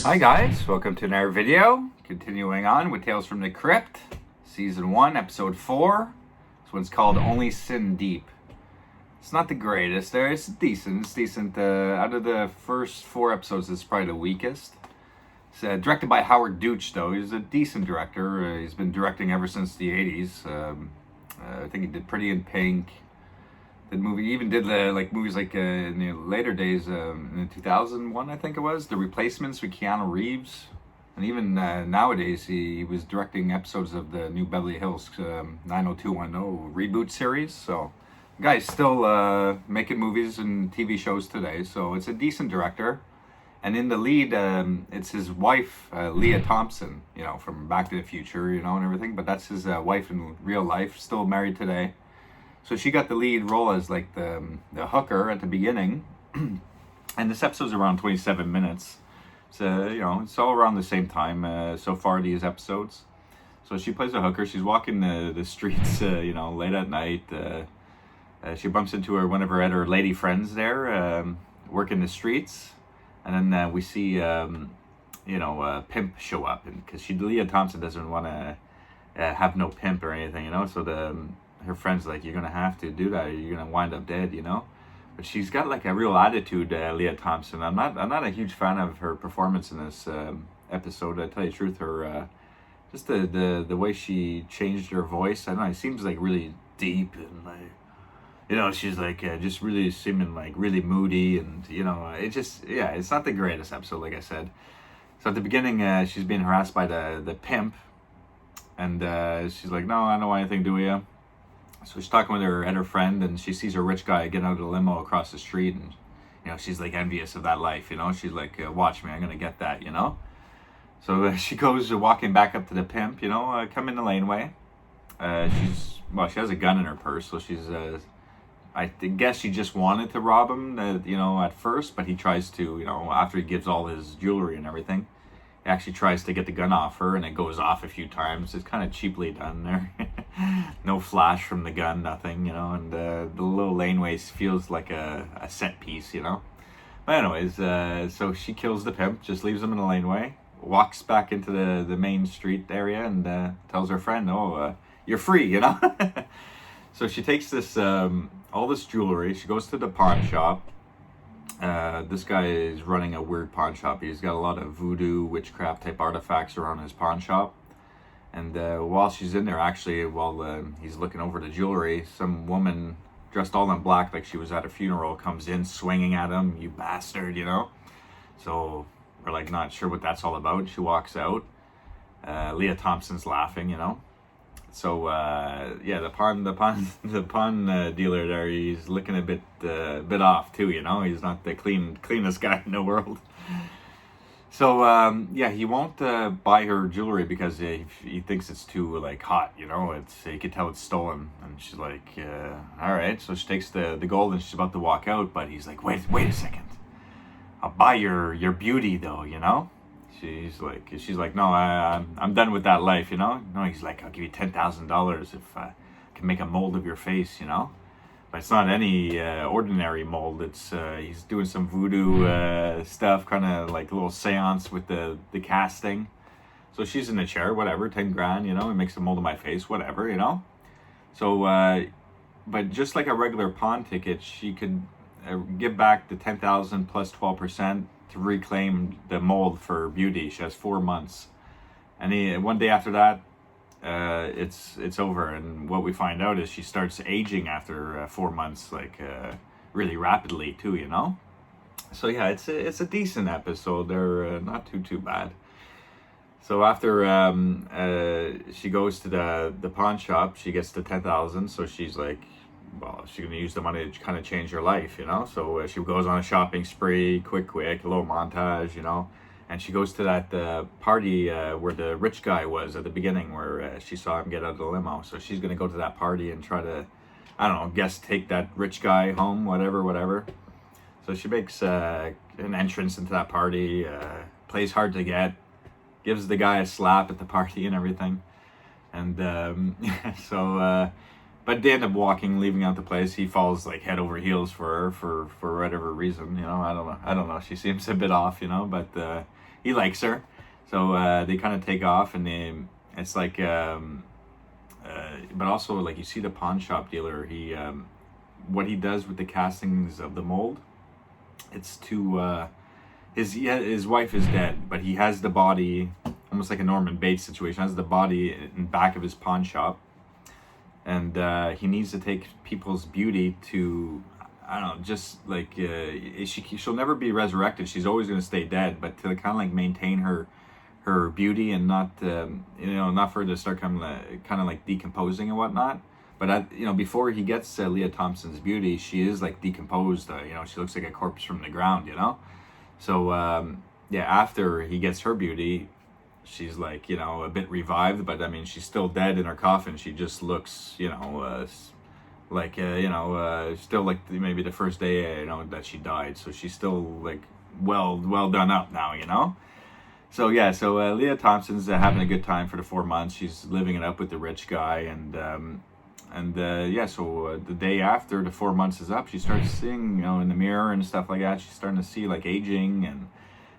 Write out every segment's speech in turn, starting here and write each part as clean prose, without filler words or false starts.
Hi guys, welcome to another video. Continuing on with Tales from the Crypt, Season 1, Episode 4. This one's called Only Sin Deep. It's not the greatest there, it's decent. It's decent. Out of the first 4 episodes, it's probably the weakest. It's directed by Howard Deutsch, though. He's a decent director. He's been directing ever since the 80s. I think he did Pretty in Pink. The movie even did movies in the later days, in 2001, I think it was, The Replacements with Keanu Reeves, and even nowadays he was directing episodes of the new Beverly Hills 90210 reboot series. So the guy's still making movies and TV shows today. So it's a decent director, and in the lead, it's his wife, Leah Thompson, from Back to the Future, and everything. But that's his wife in real life, still married today. So she got the lead role as the hooker at the beginning, and this episode's around 27 minutes. So it's all around the same time so far, these episodes. So she plays a hooker. She's walking the streets, late at night. She bumps into one of her lady friends there, working the streets, and then we see Pimp show up, and because Leah Thompson doesn't want to have no pimp or anything, so her friend's like, you're gonna have to do that or you're gonna wind up dead, but she's got a real attitude, Leah Thompson. I'm not a huge fan of her performance in this episode, I tell you the truth. Her just the way she changed her voice, I don't know, it seems really deep, and she's just really seeming really moody, and it just, it's not the greatest episode, like I said. So at the beginning, she's being harassed by the pimp, and she's like, no, I don't want anything to do with you. So she's talking with her friend, and she sees a rich guy getting out of the limo across the street, and she's envious of that life, She's like, watch me, I'm gonna get that, So she goes walking back up to the pimp, come in the laneway. She has a gun in her purse, so she's I guess she just wanted to rob him, at first, but he tries to, after he gives all his jewelry and everything, he actually tries to get the gun off her, and it goes off a few times. It's kind of cheaply done there. No flash from the gun, nothing, and the little laneway feels like a set piece, But anyways, so she kills the pimp, just leaves him in the laneway, walks back into the main street area, and tells her friend, you're free, So she takes this all this jewelry. She goes to the pawn shop. This guy is running a weird pawn shop. He's got a lot of voodoo, witchcraft type artifacts around his pawn shop. And while she's in there, actually, while he's looking over the jewelry, some woman dressed all in black, like she was at a funeral, comes in swinging at him. You bastard, So we're not sure what that's all about. She walks out. Leah Thompson's laughing, So the pawn dealer there, he's looking a bit off too, He's not the cleanest guy in the world. So he won't buy her jewelry because he thinks it's too hot, he could tell it's stolen. And she's like, all right. So she takes the gold and she's about to walk out, but he's like, wait a second, I'll buy your beauty though, She's like, no, I'm done with that life, No, he's like, I'll give you $10,000 if I can make a mold of your face, But it's not any ordinary mold. It's he's doing some voodoo stuff, kind of like a little seance with the casting. So she's in the chair, whatever, 10 grand, he makes a mold of my face, whatever, So, but just like a regular pawn ticket, she could give back the 10,000 plus 12% to reclaim the mold for beauty. She has 4 months, and one day after that, it's over. And what we find out is she starts aging after 4 months, really rapidly too, So it's a decent episode. They're not too bad. So after she goes to the pawn shop, she gets the 10,000. So she's like, well, she's going to use the money to kind of change her life, So she goes on a shopping spree, quick, a little montage, And she goes to that party where the rich guy was at the beginning, where she saw him get out of the limo. So she's going to go to that party and try to, I don't know, take that rich guy home, whatever. So she makes an entrance into that party, plays hard to get, gives the guy a slap at the party and everything. And but they end up leaving out the place. He falls head over heels for her for whatever reason, I don't know. She seems a bit off, but he likes her. So they kind of take off, and it's like, but also like you see the pawn shop dealer. He what he does with the castings of the mold, it's to his wife is dead, but he has the body, almost like a Norman Bates situation. Has the body in back of his pawn shop, and he needs to take people's beauty to, I don't know, just like she'll never be resurrected. She's always going to stay dead, but to kind of like maintain her beauty and not not for her to start kind of like decomposing and whatnot. But before he gets Leah Thompson's beauty, she is like decomposed. She looks like a corpse from the ground. So after he gets her beauty, she's like a bit revived, but I mean she's still dead in her coffin. She just looks still like maybe the first day that she died. So she's still like well done up now. So Leah Thompson's having a good time for the 4 months. She's living it up with the rich guy, and the day after the 4 months is up, she starts seeing in the mirror and stuff like that. She's starting to see like aging,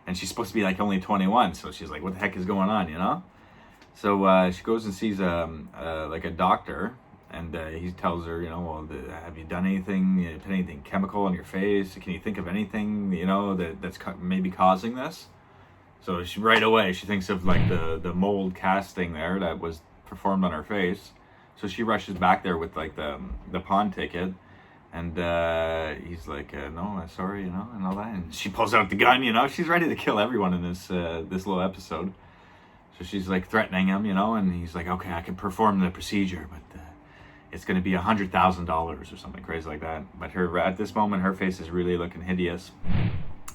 and she's supposed to be like only 21. So she's like, what the heck is going on, So she goes and sees like a doctor, and he tells her, have you done anything, put anything chemical on your face? Can you think of anything that's maybe causing this? So right away she thinks of like the mold casting there that was performed on her face. So she rushes back there with like the pawn ticket, and he's like, no, sorry, and all that. And she pulls out the gun, she's ready to kill everyone in this little episode. So she's like threatening him, and he's like, okay, I can perform the procedure, but it's going to be $100,000 or something crazy like that. But at this moment, her face is really looking hideous,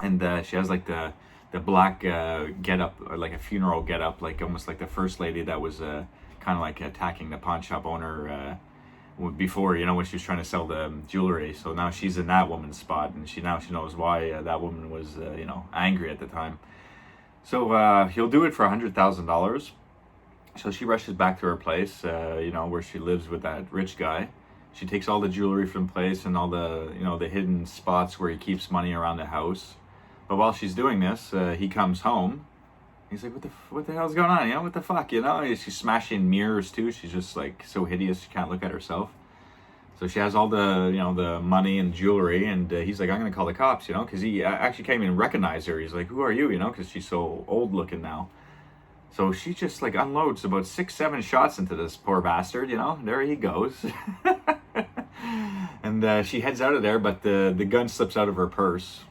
and she has like the black get-up, or like a funeral get-up, like almost like the first lady that was kind of like attacking the pawn shop owner before, when she was trying to sell the jewelry. So now she's in that woman's spot, and she knows why that woman was angry at the time. So he'll do it for $100,000. So she rushes back to her place, where she lives with that rich guy. She takes all the jewelry from the place and all the the hidden spots where he keeps money around the house. But while she's doing this, he comes home. He's like, what the hell's going on? What the fuck? She's smashing mirrors too. She's just like so hideous she can't look at herself. So she has all the the money and jewelry, and he's like, I'm gonna call the cops, because he actually can't even recognize her. He's like, who are you? Because she's so old looking now. So she just like unloads about 6-7 shots into this poor bastard. There he goes. And she heads out of there, but the gun slips out of her purse.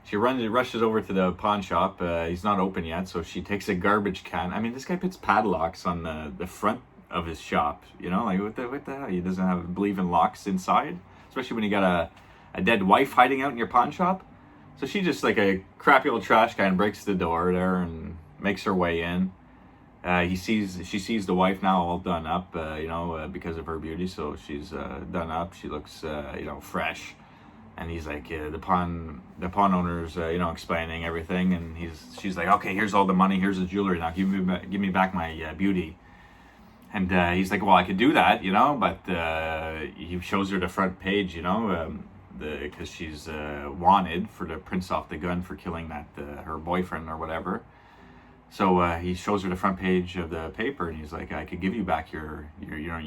She rushes over to the pawn shop. He's not open yet, so she takes a garbage can. I mean, this guy puts padlocks on the front of his shop. Like what the hell? He doesn't believe in locks inside, especially when you got a dead wife hiding out in your pawn shop. So she just like a crappy old trash guy and breaks the door there and makes her way in. She sees the wife now all done up, because of her beauty. So she's done up. She looks fresh. And he's like, the pawn owner's, explaining everything, and she's like, okay, here's all the money, here's the jewelry, now give me back my beauty. And he's like, well, I could do that, but he shows her the front page, because she's wanted for the prints off the gun for killing that her boyfriend or whatever. So he shows her the front page of the paper, and he's like, I could give you back your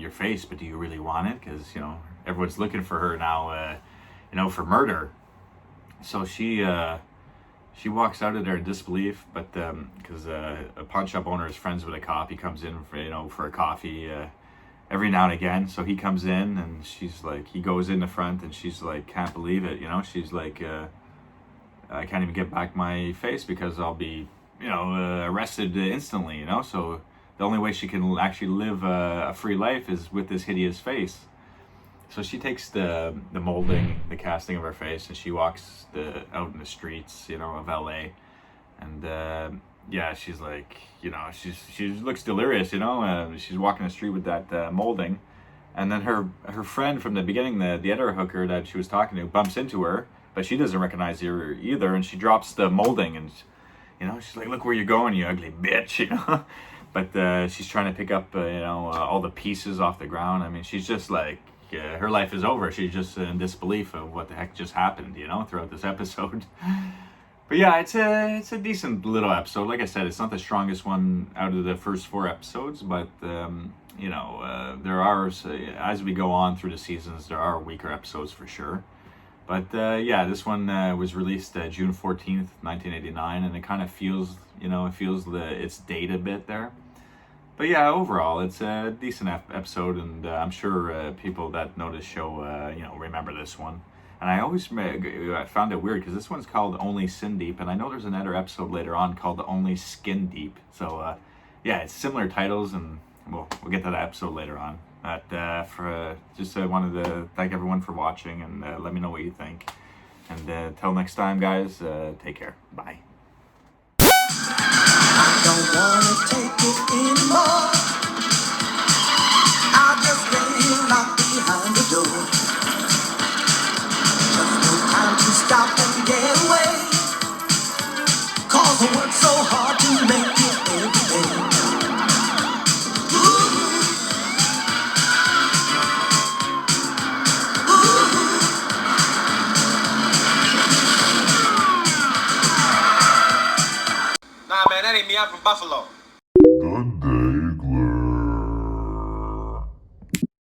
face, but do you really want it? Because everyone's looking for her now. For murder. So she walks out of there in disbelief, but because a pawn shop owner is friends with a cop, he comes in for a coffee every now and again. So he comes in, and she's like, he goes in the front, and she's like, can't believe it, she's like, I can't even get back my face because I'll be arrested instantly, so the only way she can actually live a free life is with this hideous face. So she takes the molding, the casting of her face, and she walks out in the streets, of LA. And she's like, she looks delirious, she's walking the street with that molding. And then her friend from the beginning, the other hooker that she was talking to, bumps into her, but she doesn't recognize her either, and she drops the molding, and she's like, look where you're going, you ugly bitch, But she's trying to pick up all the pieces off the ground. I mean, she's just like, her life is over. She's just in disbelief of what the heck just happened, throughout this episode. But yeah, it's a decent little episode. Like I said, it's not the strongest one out of the first 4 episodes, but you know, there are, as we go on through the seasons, there are weaker episodes for sure. But yeah, this one was released June 14th, 1989, and it kind of feels, you know, it feels its date a bit there. But yeah, overall, it's a decent episode, and I'm sure people that know this show, you know, remember this one. And I found it weird because this one's called Only Sin Deep, and I know there's another episode later on called Only Skin Deep. So yeah, it's similar titles, and we'll get to that episode later on. But just wanted to thank everyone for watching, and let me know what you think. And till next time, guys, take care. Bye. I don't wanna take it anymore. I'll just lay here locked behind the door. Just no time to stop and get away. 'Cause I work so hard to make it every day. Ooh. Ooh. Nah, man, that ain't me. I'm from Buffalo.